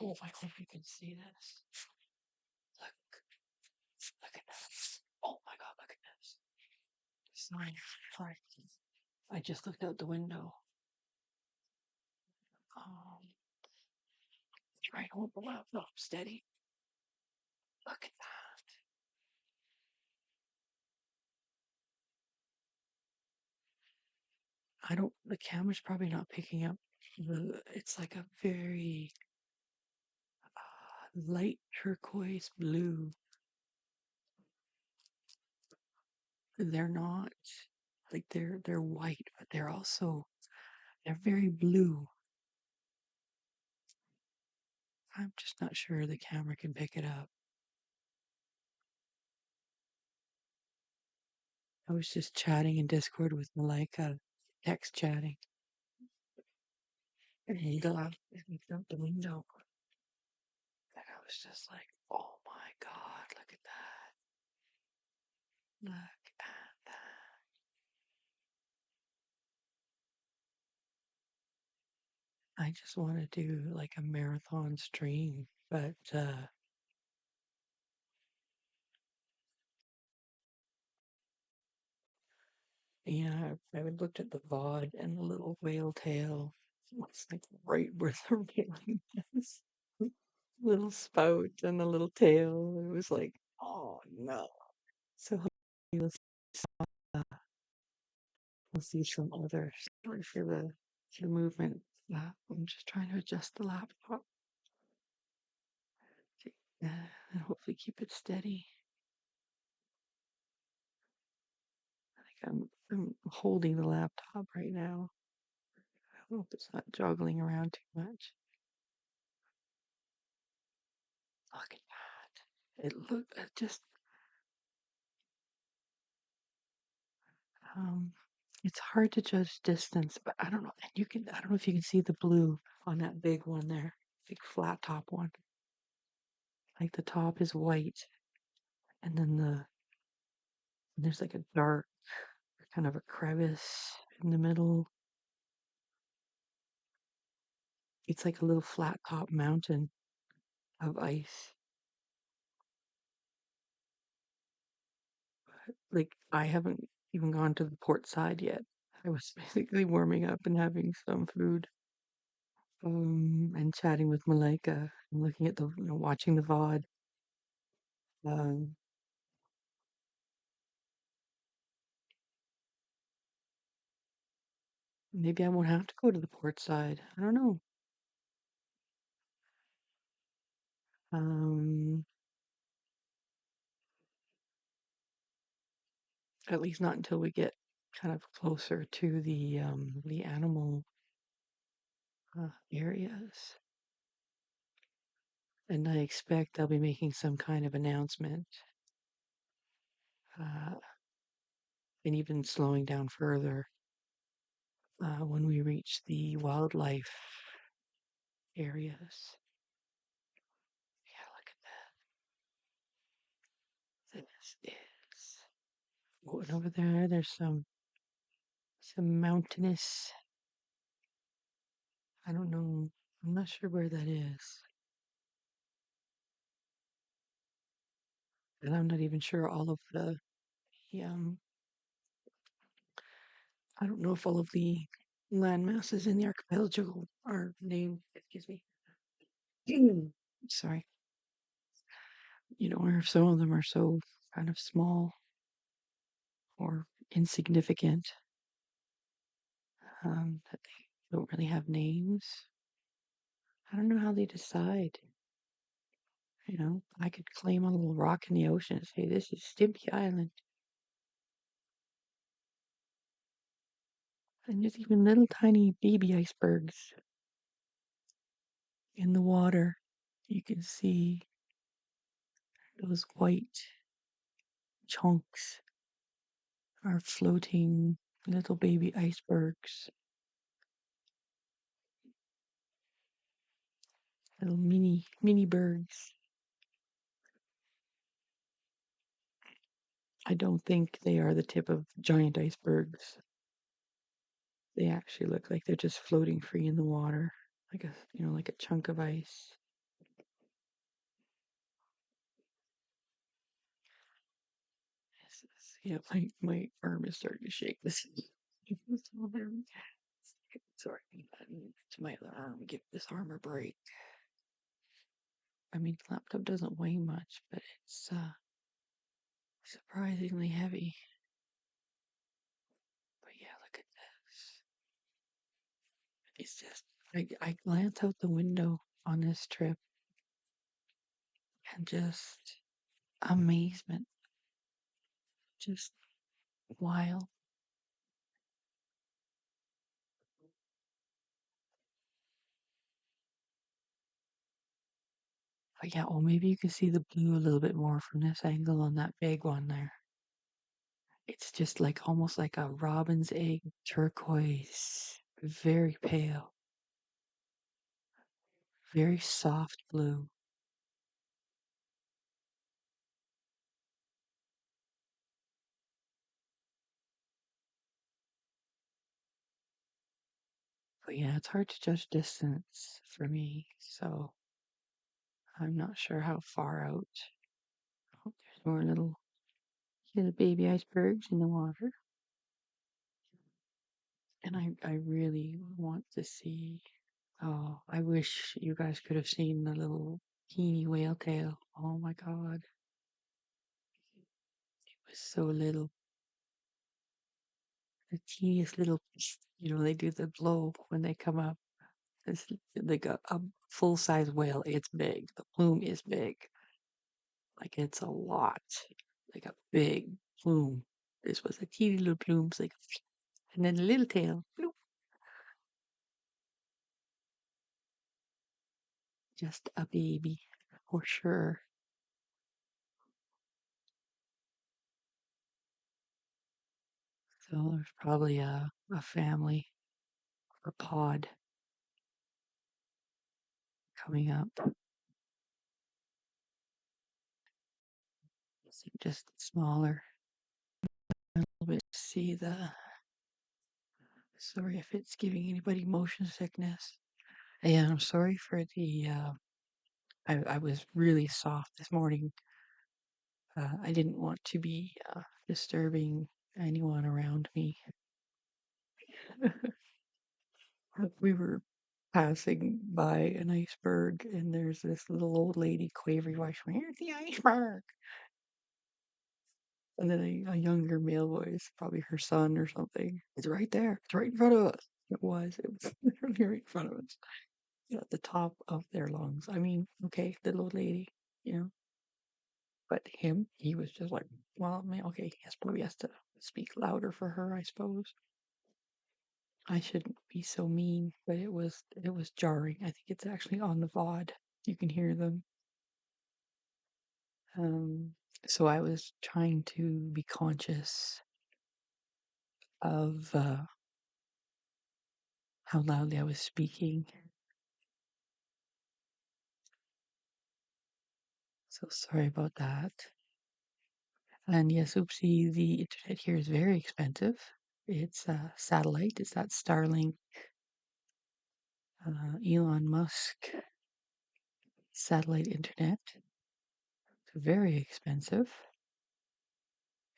Oh, I hope you can see this. Look, look at this. Oh my God, look at this. Sorry, sorry. I just looked out the window. Try to hold the laptop steady. Look at that. The camera's probably not picking up. It's like a very light turquoise blue. They're not like they're white, but they're very blue. I'm just not sure the camera can pick it up. I was just chatting in Discord with Malika, text chatting, and I looked out the window, and I was just like, "Oh my God, look at that! Look at that!" I just want to do like a marathon stream, but yeah, I looked at the VOD and the little whale tail. It's like right where the railing is. Little spout and the little tail. It was like, oh no. So hopefully uh, we'll see some other story for the movement. I'm just trying to adjust the laptop. And hopefully keep it steady. I'm holding the laptop right now. I hope it's not joggling around too much. Look at that. Just um it's hard to judge distance, but I don't know. And I don't know if you can see the blue on that big one there. Big flat top one. Like the top is white and then there's like a dark kind of a crevice in the middle. It's like a little flat top mountain of ice. Like I haven't even gone to the port side yet. I was basically warming up and having some food, and chatting with Malika and looking at watching the VOD. Um, Maybe I won't have to go to the port side. I don't know. Um, at least not until we get kind of closer to the animal areas. And I expect they'll be making some kind of announcement, uh, and even slowing down further when we reach the wildlife areas. Yeah, look at that. This is. Oh, and over there, there's some mountainous. I don't know. I'm not sure where that is, and I'm not even sure all of the I don't know if all of the land masses in the archipelago are named. Excuse me. Sorry. Or if some of them are so kind of small or insignificant that they don't really have names. I don't know how they decide. I could claim a little rock in the ocean and say, this is Stimpy Island. And there's even little tiny baby icebergs in the water. You can see those white chunks are floating little baby icebergs. Little mini bergs. I don't think they are the tip of giant icebergs. They actually look like they're just floating free in the water, like a chunk of ice. Yeah, my arm is starting to shake. This is sorry. To my other arm, give this arm a break. I mean, the laptop doesn't weigh much, but it's surprisingly heavy. But yeah, look at this. It's just I glance out the window on this trip and just amazement, just wild. But yeah, well, maybe you can see the blue a little bit more from this angle on that big one there. It's just like almost like a robin's egg turquoise, very pale, very soft blue. But yeah, it's hard to judge distance for me, so I'm not sure how far out. Oh, there's more little baby icebergs in the water. And I really want to see. Oh, I wish you guys could have seen the little teeny whale tail. Oh my god, it was so little. The teeniest little, they do the blow when they come up. It's like a full size whale. It's big. The plume is big. Like it's a lot. Like a big plume. This was a teeny little plume. It's like, and then a little tail. Bloop, just a baby for sure. So there's probably a family or pod coming up. Just smaller. A little bit. See the. Sorry if it's giving anybody motion sickness. And I'm sorry for the. I was really soft this morning. I didn't want to be disturbing anyone around me. We were passing by an iceberg, and there's this little old lady quavering voice, "Where's the iceberg?" And then a younger male voice, probably her son or something, "It's right there. It's right in front of us." It was. It was literally right in front of us. At the top of their lungs. I mean, okay, little old lady, you know. But him, he was just like, well, I mean, okay, he has probably has to speak louder for her, I suppose. I shouldn't be so mean, but it was jarring. I think it's actually on the VOD. You can hear them. Um, so I was trying to be conscious of how loudly I was speaking. So sorry about that. And yes, oopsie, the internet here is very expensive. It's satellite. It's that Starlink, Elon Musk satellite internet. It's very expensive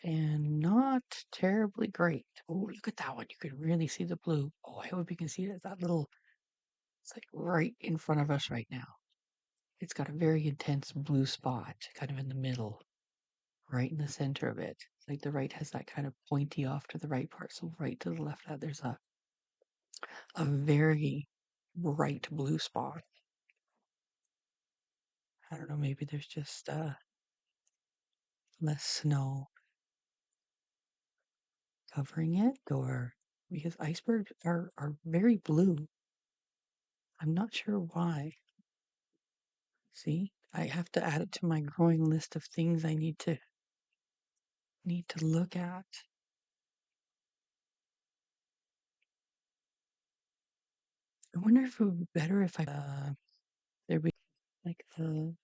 and not terribly great. Oh, look at that one. You can really see the blue. Oh, I hope you can see it. That little, it's like right in front of us right now. It's got a very intense blue spot kind of in the middle, right in the center of it. Like the right has that kind of pointy off to the right part. So right to the left, there's a very bright blue spot. I don't know, maybe there's just less snow covering it, or because icebergs are very blue. I'm not sure why. See, I have to add it to my growing list of things I need to look at. I wonder if it would be better if there be like the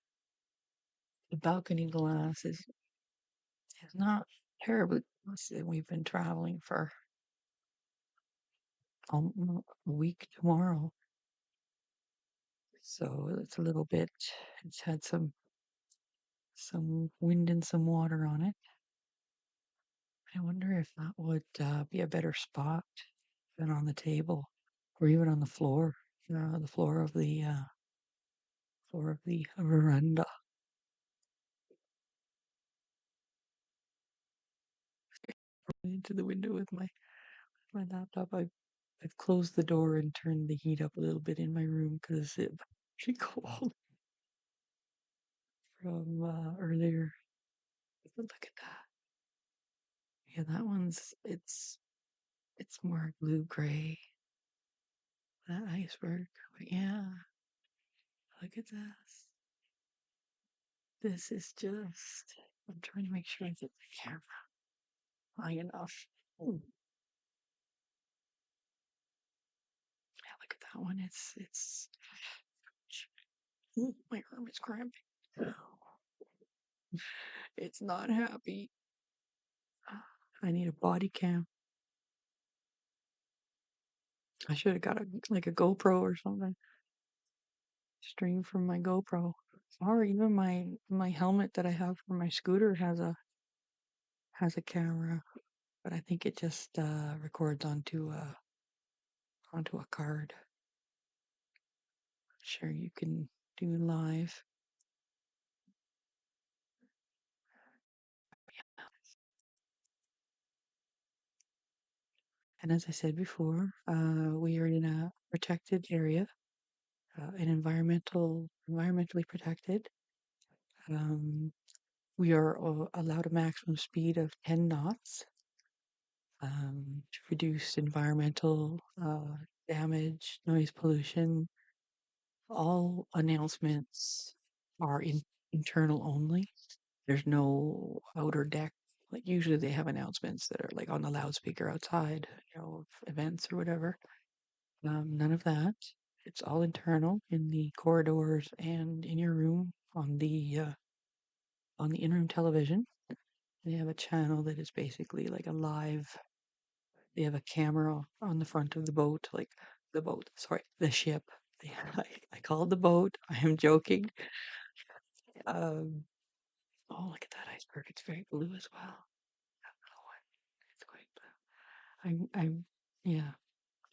balcony glass is not terribly. We've been traveling for a week tomorrow, so it's a little bit. It's had some wind and some water on it. I wonder if that would be a better spot than on the table or even on the floor of the veranda. Into the window with my laptop. I've closed the door and turned the heat up a little bit in my room because it's pretty cold from earlier. But look at that. Yeah, that one's it's more blue gray. That iceberg. But yeah, look at this. This is just. I'm trying to make sure I get the camera high enough. Oh, yeah, look at that one. It's. Ooh, my arm is cramping. It's not happy. I need a body cam. I should have got like a GoPro or something. Stream from my GoPro. Or even my helmet that I have for my scooter has a camera, but I think it just records onto a card. Sure, you can do live. And as I said before, we are in a protected area, an environmentally protected. Um, we are allowed a maximum speed of 10 knots to reduce environmental damage, noise pollution. All announcements are internal only. There's no outer deck. Like usually they have announcements that are like on the loudspeaker outside, of events or whatever. None of that. It's all internal in the corridors and in your room on the in-room television. They have a channel that is basically like a live. They have a camera on the front of the boat, like sorry, the ship. I call it the boat. I am joking. Um, oh, look at that iceberg. It's very blue as well. That little one. It's quite blue. Yeah.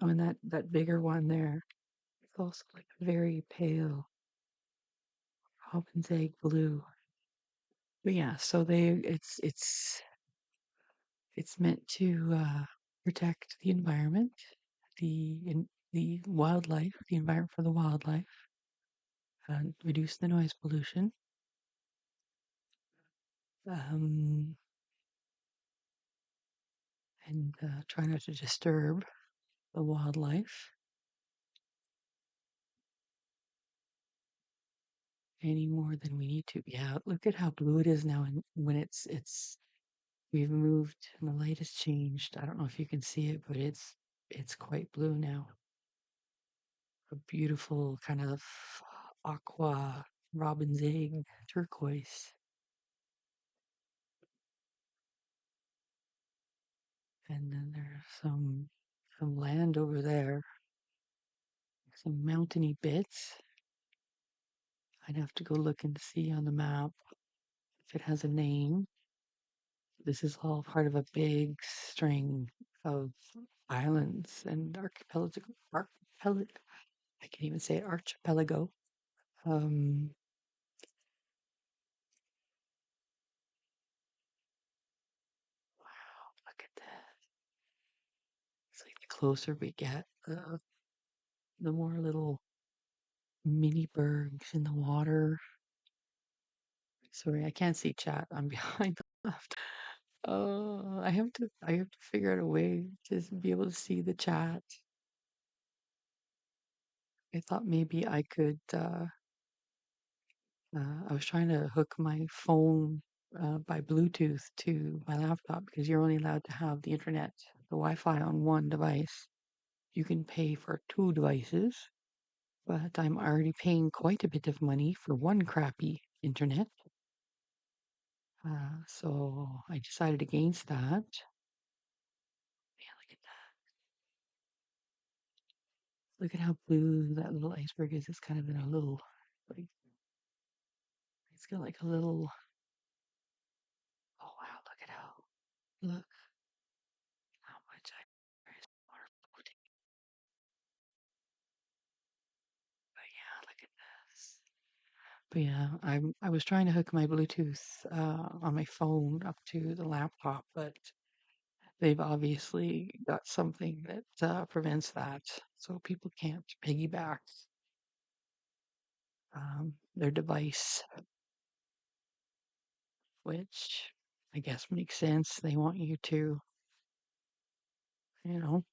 Oh, and that bigger one there. It's also like a very pale robin's egg blue. But yeah, so it's meant to protect the environment, the wildlife, the environment for the wildlife, reduce the noise pollution, um, and try not to disturb the wildlife any more than we need to. Yeah, look at how blue it is now, and when it's we've moved and the light has changed. I don't know if you can see it, but it's quite blue now. A beautiful kind of aqua robin's egg turquoise. And then there's some land over there, some mountainy bits. I'd have to go look and see on the map if it has a name. This is all part of a big string of islands and archipelago. I can't even say it, archipelago. Um, wow, look at that. It's like the closer we get, the more little mini bergs in the water. Sorry, I can't see chat. I'm behind the left. I have to figure out a way to be able to see the chat. I thought maybe I was trying to hook my phone by Bluetooth to my laptop because you're only allowed to have the internet, the Wi-Fi on one device. You can pay for two devices, but I'm already paying quite a bit of money for one crappy internet. So I decided against that. Yeah, look at that. Look at how blue that little iceberg is. It's kind of in a little, like, it's got like a little. Oh wow! Look at how. Look. But yeah, I was trying to hook my Bluetooth on my phone up to the laptop, but they've obviously got something that prevents that, so people can't piggyback their device, which I guess makes sense. They want you to, you know,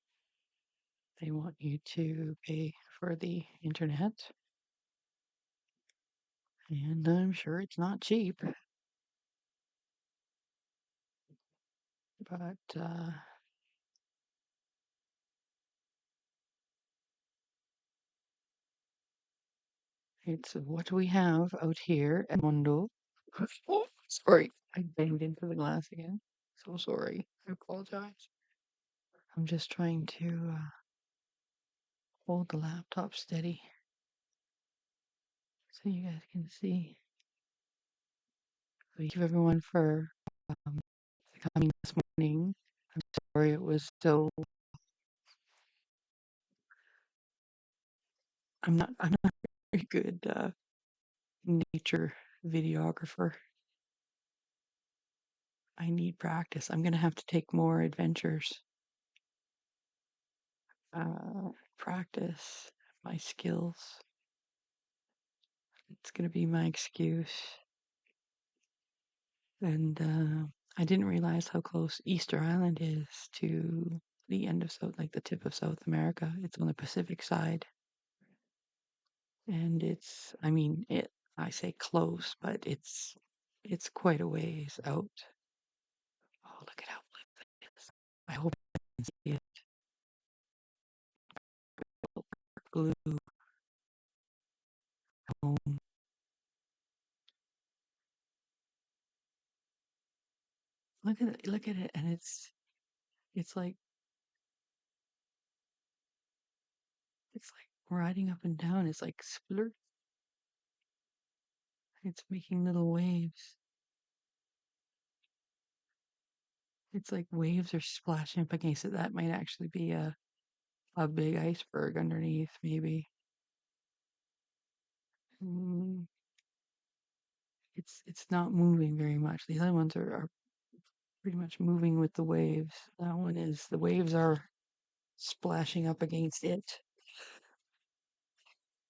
they want you to pay for the internet, and I'm sure it's not cheap, but it's what we have out here at Mundo. Oh, sorry, I banged into the glass again. So sorry. I apologize. I'm just trying to hold the laptop steady so you guys can see. Thank you everyone for um, coming this morning. I'm sorry it was so. I'm not a very good nature videographer. I need practice. I'm gonna have to take more adventures. Practice my skills. It's gonna be my excuse. And I didn't realize how close Easter Island is to the end of like the tip of South America. It's on the Pacific side, and I mean, I say close, but it's quite a ways out. Oh, look at how blue it is! I hope you can see it. Blue home. Look at it, and it's like it's like riding up and down. It's like splurt. It's making little waves. It's like waves are splashing up against it. That might actually be a big iceberg underneath, maybe. Mm, it's not moving very much. The other ones are pretty much moving with the waves. That one is the waves are splashing up against it.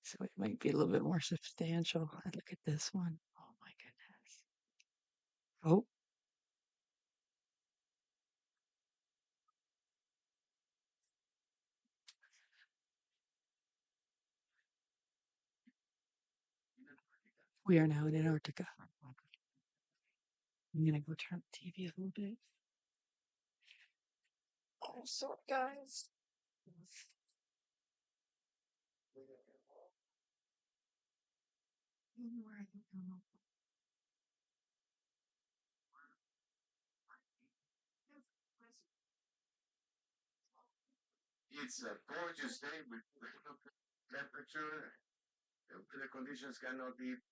So it might be a little bit more substantial. And look at this one. Oh my goodness. Oh, we are now in Antarctica. I'm gonna go turn the TV a little bit. Oh, sorry guys.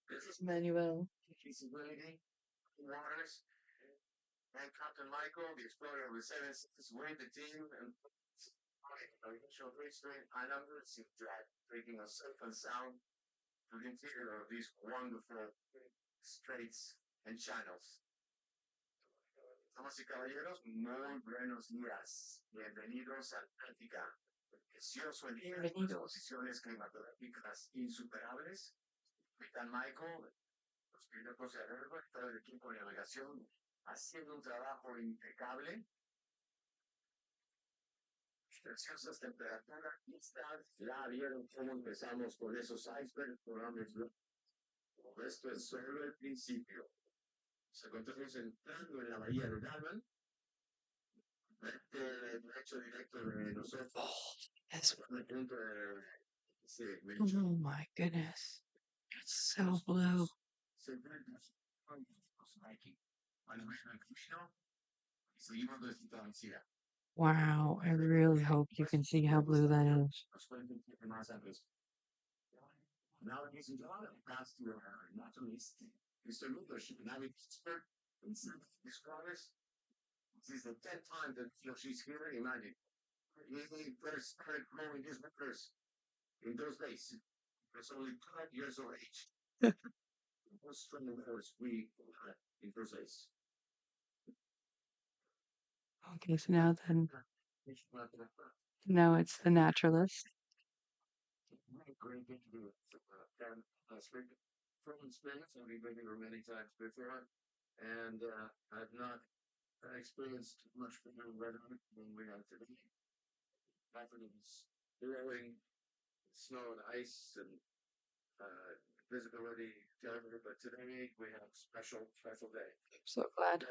This is Manuel. Yes. Oh my goodness. It's so blue. Wow, I really hope you can see how blue that is. Okay, so now it's the naturalist. I'm so glad.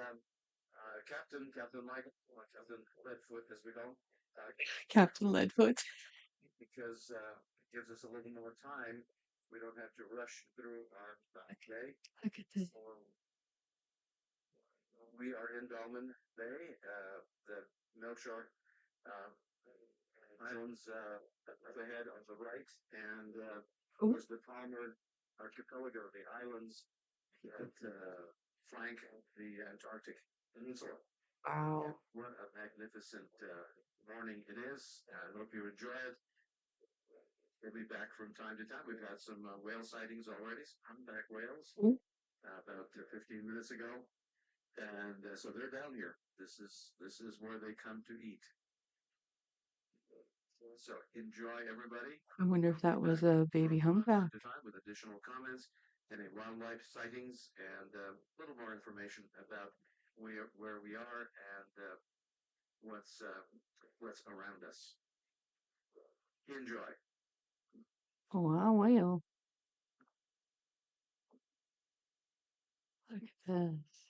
Captain Leadfoot. Look at this. Oh, wow. Ooh, I wonder if that was a baby humpback. Oh, wow, whale. Look at this.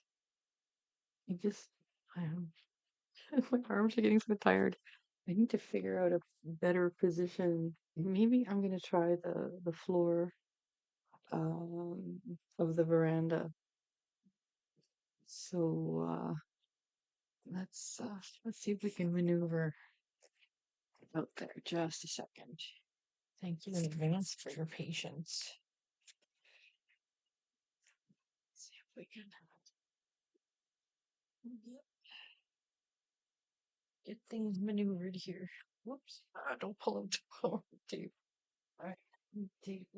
I just, I'm, my arms are getting so tired. I need to figure out a better position. Maybe I'm gonna try the floor of the veranda. So let's see if we can maneuver out there. Just a second. Thank you in advance for your patience. Let's see if we can get things maneuvered here. Whoops! Don't pull them too deep. All right, deep.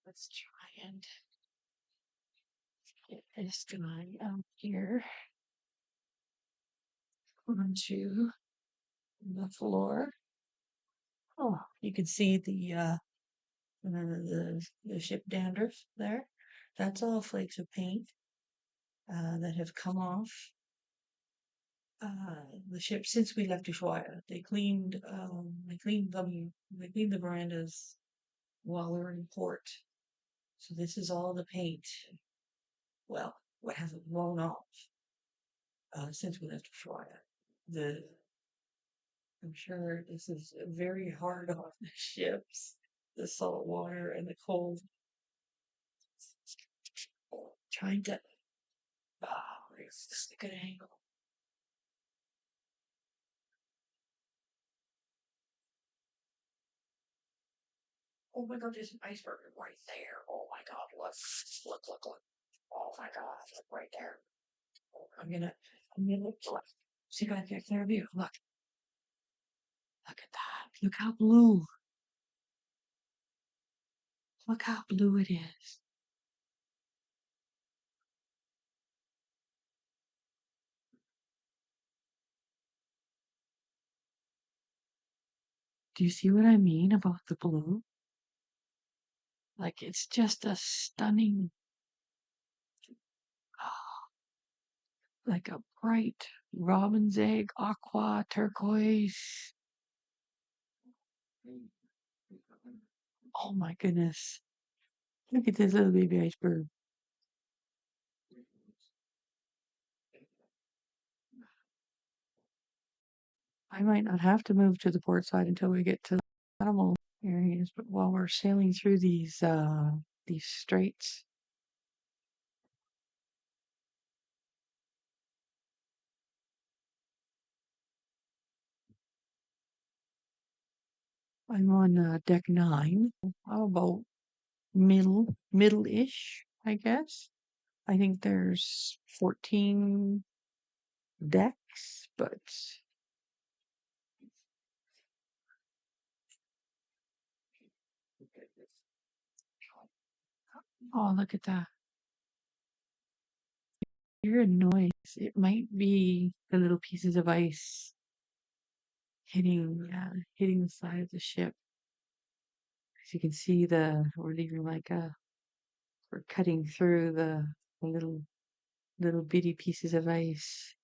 Let's try and get this guy out here onto the floor. Oh, you can see the ship dandruff there. That's all flakes of paint that have come off the ship since we left Ushuaia. They cleaned the verandas while we were in port. So this is all the paint. Well, what hasn't blown off since we left Ushuaia. The I'm sure this is very hard on the ships, the salt water and the cold. Trying to where's this a good angle? Oh my god, there's an iceberg right there. Oh my god, look. Oh my god, look right there. Oh, I'm gonna look. See if I can get a clear view. Look at that. Look how blue. Look how blue it is. Do you see what I mean about the blue? Like it's just a stunning, like a bright robin's egg, aqua, turquoise. Oh my goodness. Look at this little baby iceberg. I might not have to move to the port side until we get to the animal areas, but while we're sailing through these straits, I'm on deck 9. How about middle-ish, I guess. I think there's 14 decks, but oh, look at that. Hear a noise. It might be the little pieces of ice hitting the side of the ship. As you can see, we're leaving we're cutting through the little bitty pieces of ice.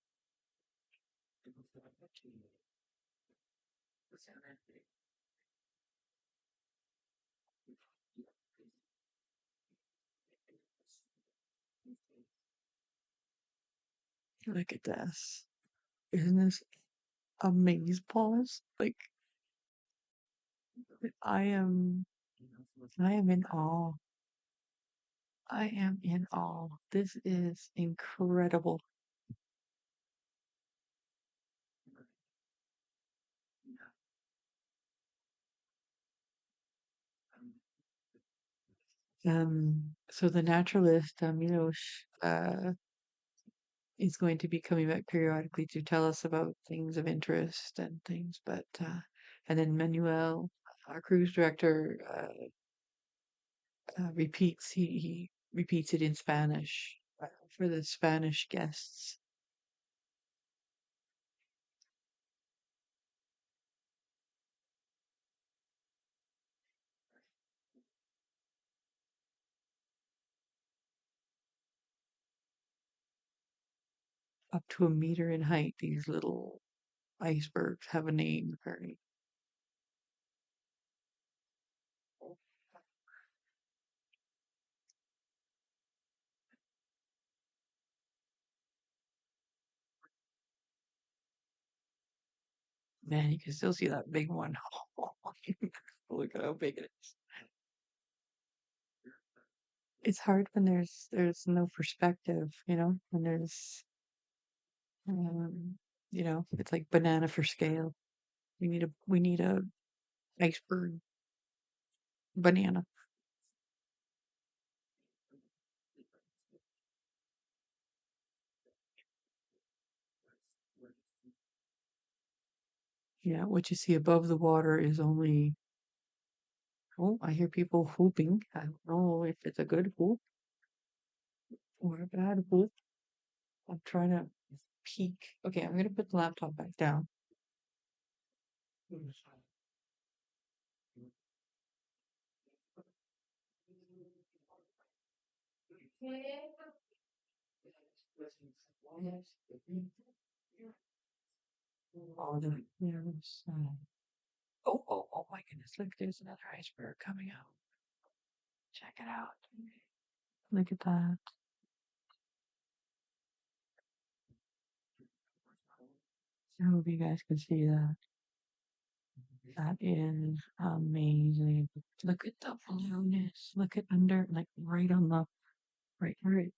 Look at this. Isn't this amazeballs? Like I am I am in awe. I am in awe. This is incredible. So the naturalist, Milos, is going to be coming back periodically to tell us about things of interest and things, and then Manuel, our cruise director, he repeats it in Spanish for the Spanish guests. Up to a meter in height, these little icebergs have a name, apparently. Man, you can still see that big one. Look at how big it is. It's hard when there's no perspective, when um, it's like banana for scale. We need a iceberg banana. Yeah, what you see above the water is only. Oh, I hear people whooping. I don't know if it's a good whoop or a bad whoop. I'm trying to peek. Okay, I'm gonna put the laptop back down. Oh, oh my goodness! Look, there's another iceberg coming out. Check it out. Look at that. I hope you guys can see that. That is amazing. Look at the blueness. Look at under, like right where it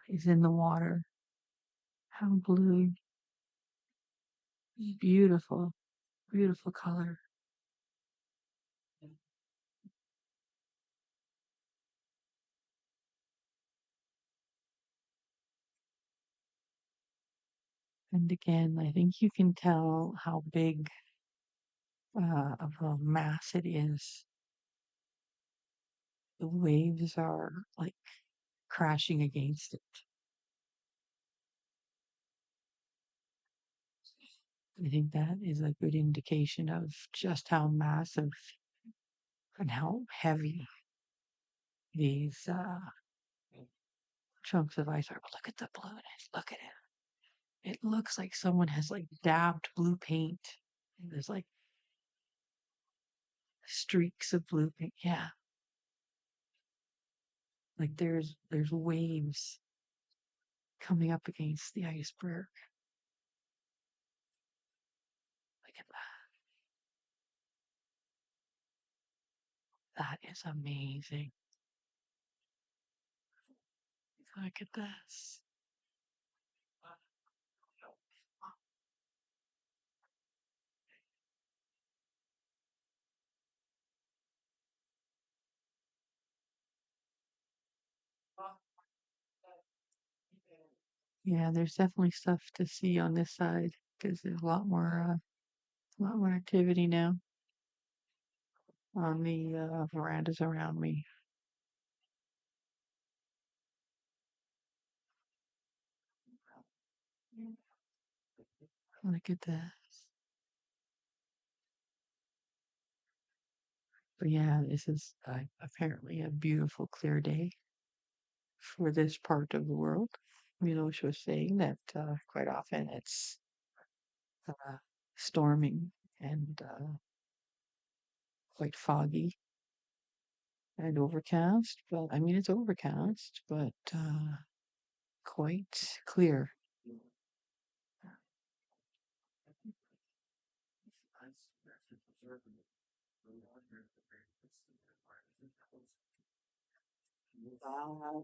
is in the water. How blue. Beautiful, beautiful color. And again, I think you can tell how big of a mass it is. The waves are like crashing against it. I think that is a good indication of just how massive and how heavy these chunks of ice are. But look at the blueness. Look at it. It looks like someone has like dabbed blue paint. And there's like streaks of blue paint. Yeah. Like there's waves coming up against the iceberg. Look at that. That is amazing. Look at this. Yeah, there's definitely stuff to see on this side because there's a lot more activity now on the verandas around me. Look at that. But yeah, this is apparently a beautiful, clear day for this part of the world. Milosh was saying that quite often it's uh, storming and quite foggy and overcast. But I mean, it's overcast, but quite clear.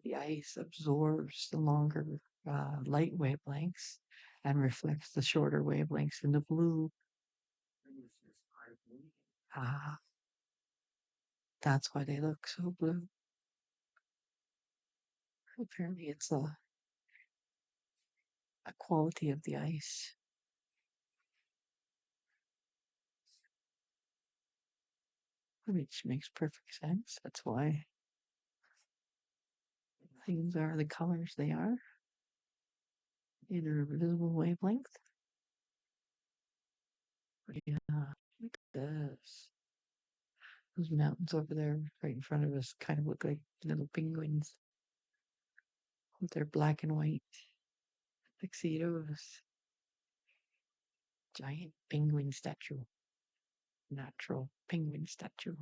The ice absorbs the longer light wavelengths and reflects the shorter wavelengths in the blue. Ah, that's why they look so blue. Apparently, it's a quality of the ice, which makes perfect sense. That's why things are the colors they are in a visible wavelength. Yeah, look at this. Those mountains over there right in front of us kind of look like little penguins with their black and white tuxedos. Giant penguin statue. Natural penguin statue.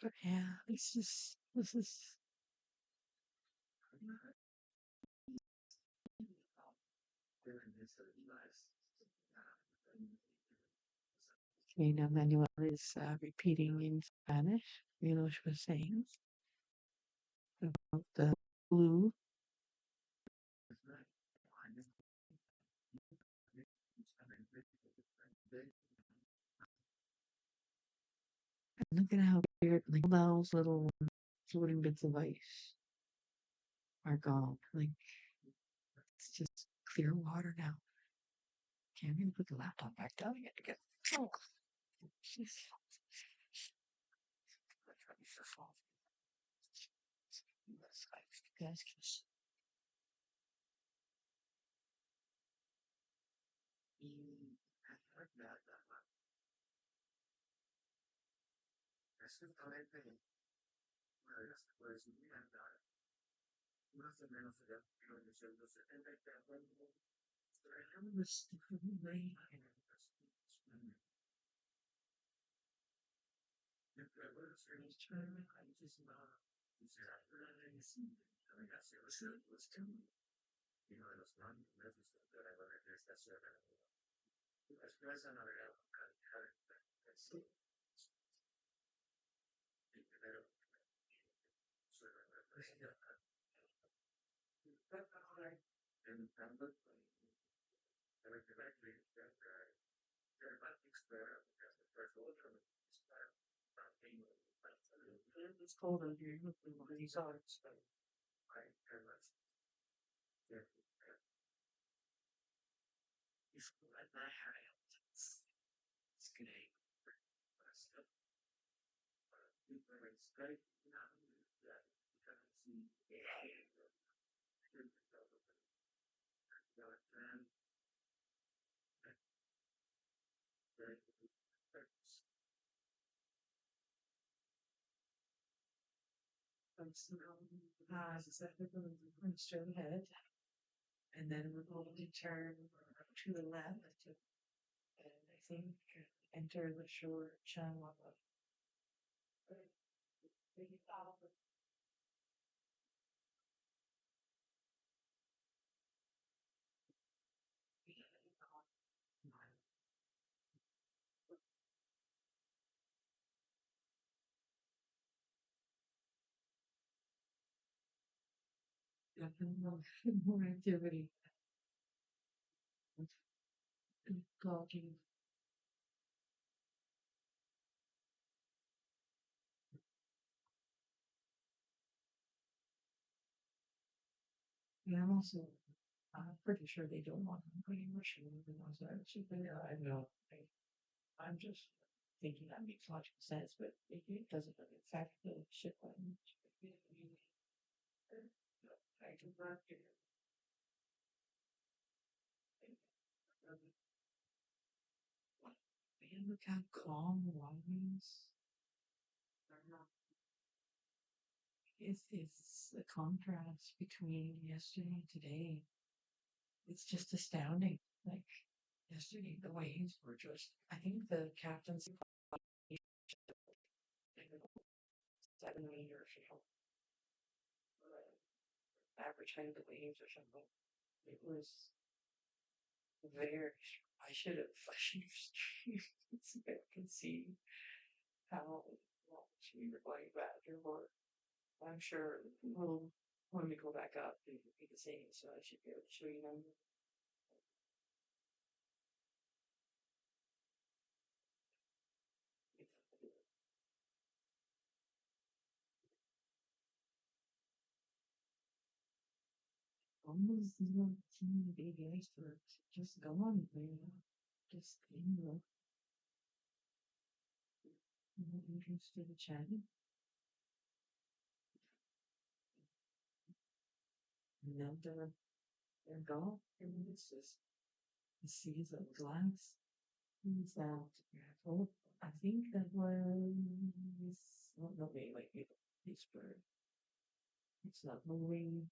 But yeah, this is okay. Now Manuel is repeating in Spanish. Milos was saying about the blue. And look at how weird, like all those little floating bits of ice are gone. Like it's just clear water now. Okay, I'm gonna put the laptop back down again to get. Oh, jeez. You guys can see. It's cold out here. Look at these arms. It's good. As I said, we're going to straight ahead, and then we're going to turn to the left, and I think enter the shore channel. Definitely more activity. Talking. And I'm also pretty sure they don't want to put any Russian in the ones that I know. I'm just thinking that makes logical sense, but it doesn't. In fact, the ship language. I can run here. Man, look how calm the water is. It's the contrast between yesterday and today. It's just astounding. Like yesterday, the waves were just. I think the captain's 7 meters or something. Average height of the waves or something. It was very. I should have. I should have. I can see how much we were going back and forth. I'm sure when we go back up, it will be the same. So I should be able to show you them. Almost little teeny baby icebergs just gone, man. Just no entrance to the channel. And now they're gone. And it's just the seas of glass. Who's that? Oh, I think that was not maybe like iceberg. It's not moving.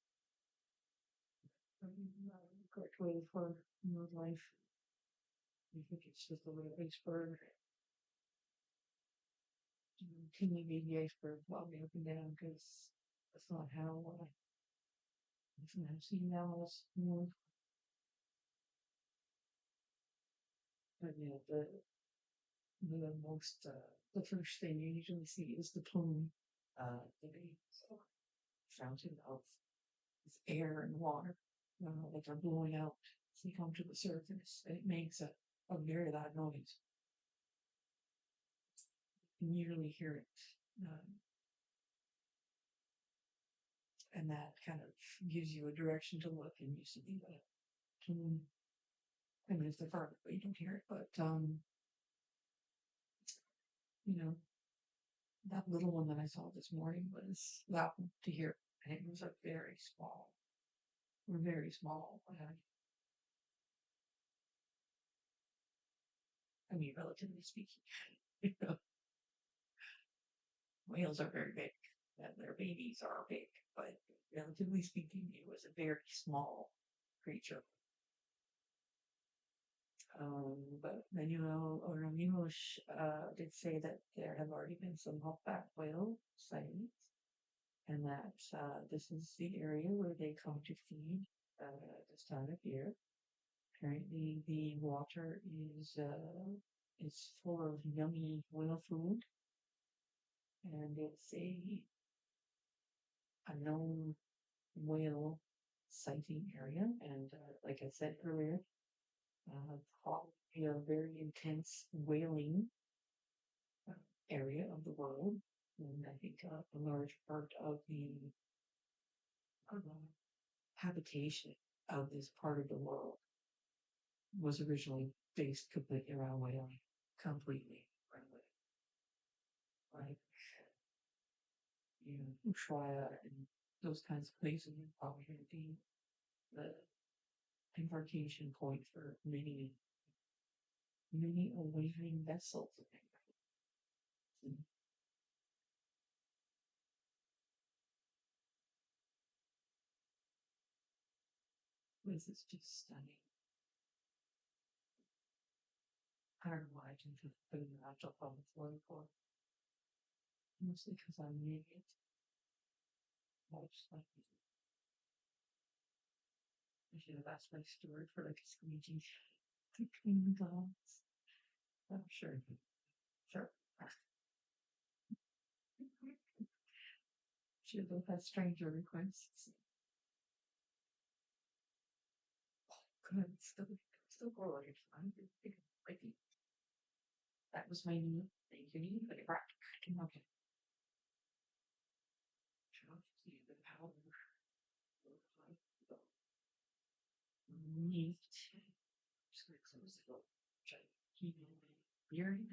Correct way for your life. I think it's just a little iceberg. Teeny baby iceberg bobbing up and down because that's not how I've seen animals move. But yeah, the most the first thing you usually see is the plume, the big fountain of air and water that are blowing out as they come to the surface. It makes a very loud noise. You can usually hear it. And that kind of gives you a direction to look, and you see the plume. I mean, it's the far, but you don't hear it. But you know, that little one that I saw this morning was loud to hear, and it was a very small, very small. I mean, relatively speaking, you know, whales are very big, and their babies are big, but relatively speaking, it was a very small creature. But Manuel or Ramirez did say that there have already been some humpback whale sightings, and that this is the area where they come to feed this time of year. Apparently, the water is full of yummy whale food, and it's a known whale sighting area. And like I said earlier, probably a very intense whaling area of the world. And I think a large part of the habitation of this part of the world was originally based completely around whaling, completely around whaling. Like, Ushuaia and those kinds of places are probably going to be the embarkation point for many, many a whaling vessel. This is just stunning. I don't know why I didn't put an agile on the floor before. Mostly because I'm an idiot. I just like I should have asked my steward for like a squeegee to clean the dogs. Oh, sure. Sure. Should have had stranger requests. Oh, good. Still growing. I'm ready. That was my knee. Thank you. But it cracked. Okay. Sure. See the powder. Neat. Just gonna close the door. Try to keep hearing.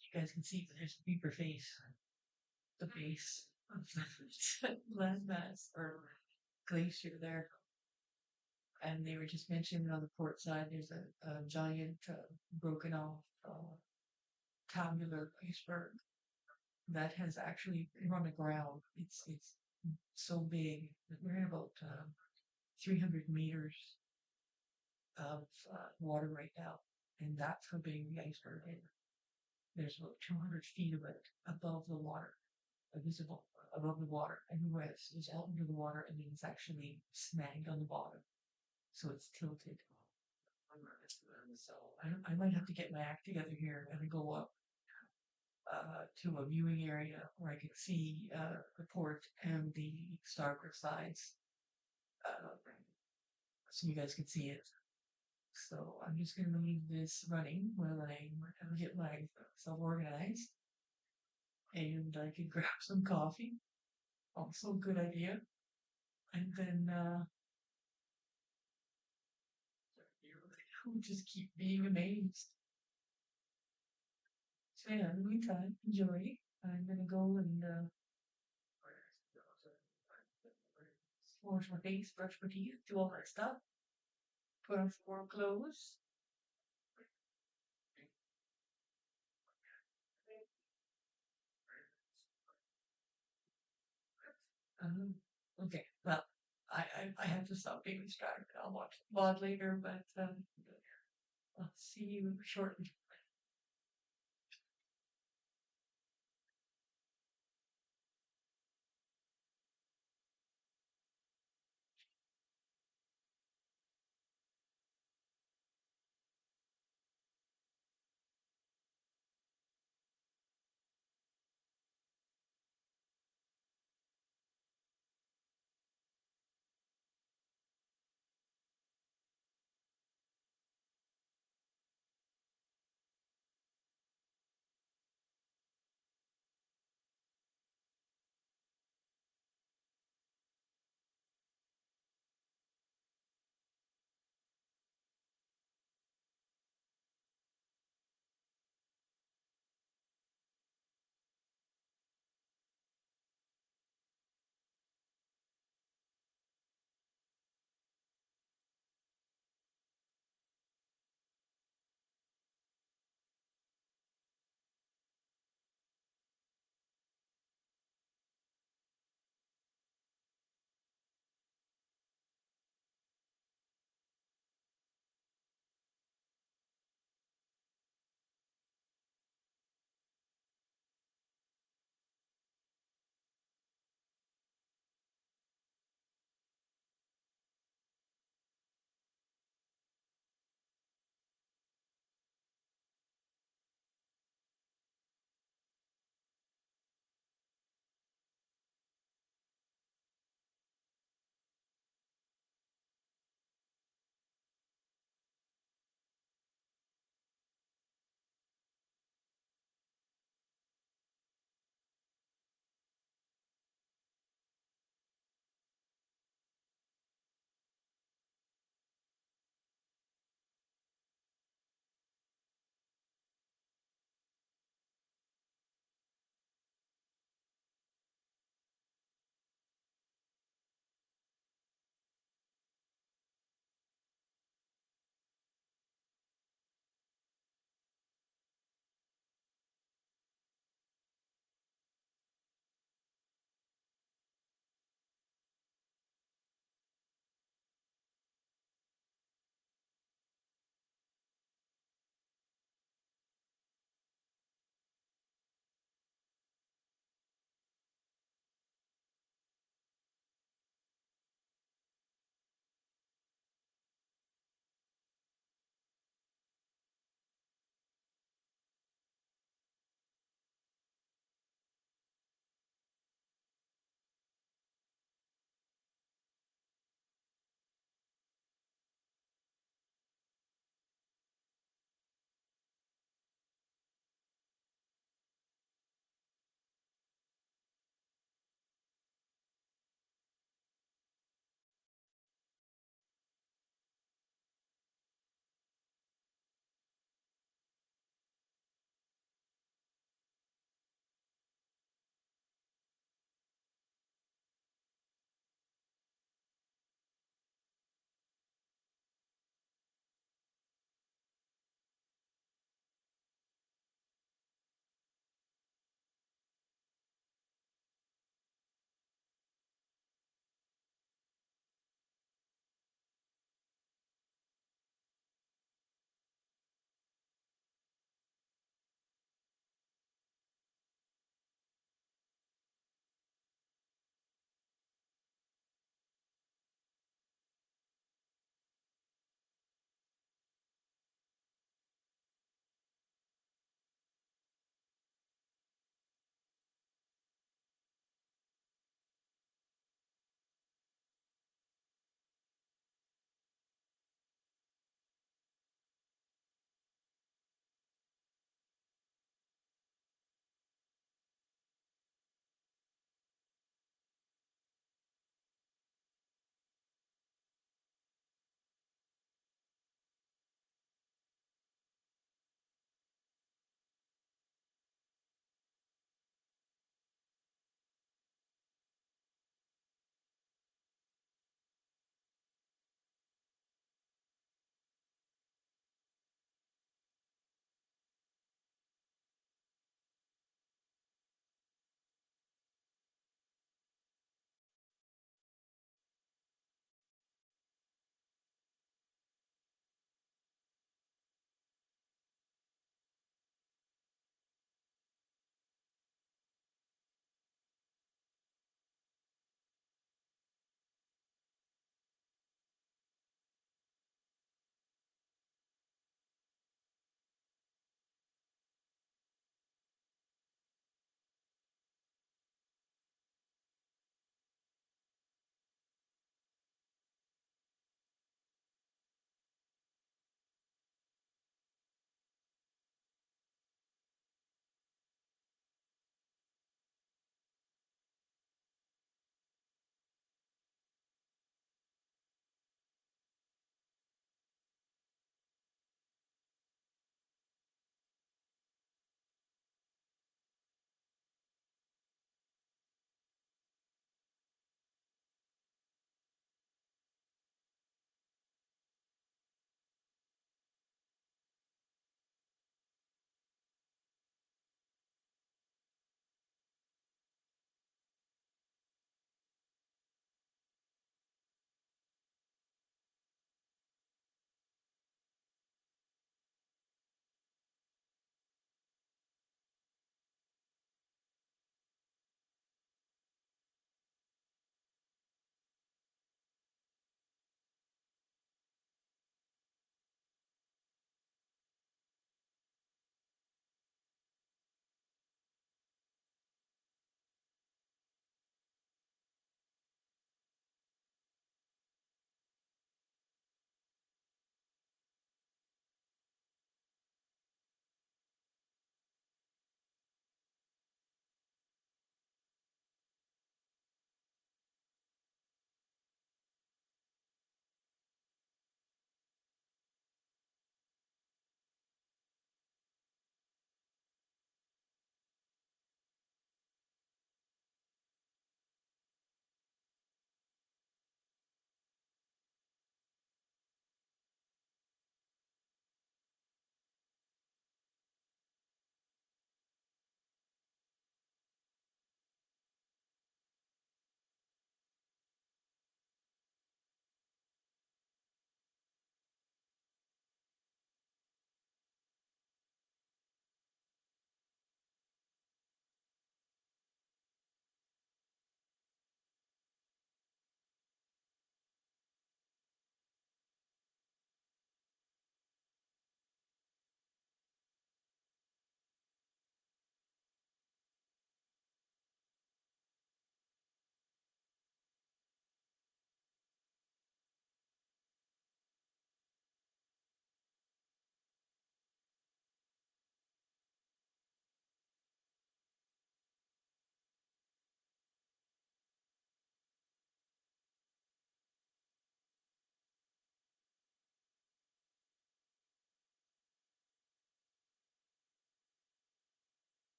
You guys can see that there's a deeper face. the base of the landmass or glacier there. And they were just mentioning on the port side there's a giant broken off tabular iceberg that has actually run aground. It's so big that we're in about 300 meters of water right now, and that's how big the iceberg is. There's about 200 feet of it above the water, visible above the water, and the rest is out into the water, and then it's actually snagged on the bottom, so it's tilted. So I might have to get my act together here and go up to a viewing area where I can see the port and the starboard sides, uh, so you guys can see it. So I'm just gonna leave this running while I get myself organized, and I can grab some coffee. Also, a good idea. And then we'll just keep being amazed. So yeah, in the meantime, enjoy. I'm gonna go and wash my face, brush my teeth, do all that stuff. Put on some warm clothes. Okay, well, I have to stop being distracted. I'll watch the vlog later, but I'll see you shortly.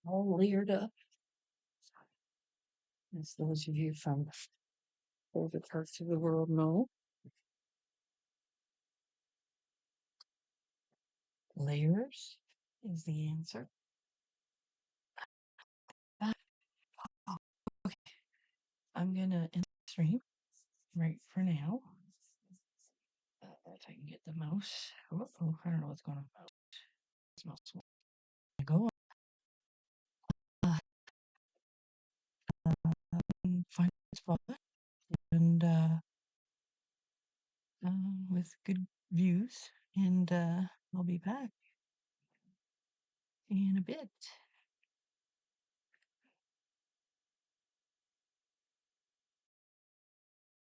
all layered up. As those of you from older parts of the world know, layers is the answer. Oh, okay, I'm gonna end the stream right for now. If I can get the mouse. Oh, I don't know what's going on. This mouse won't go. Find a spot and with good views, and I'll be back in a bit.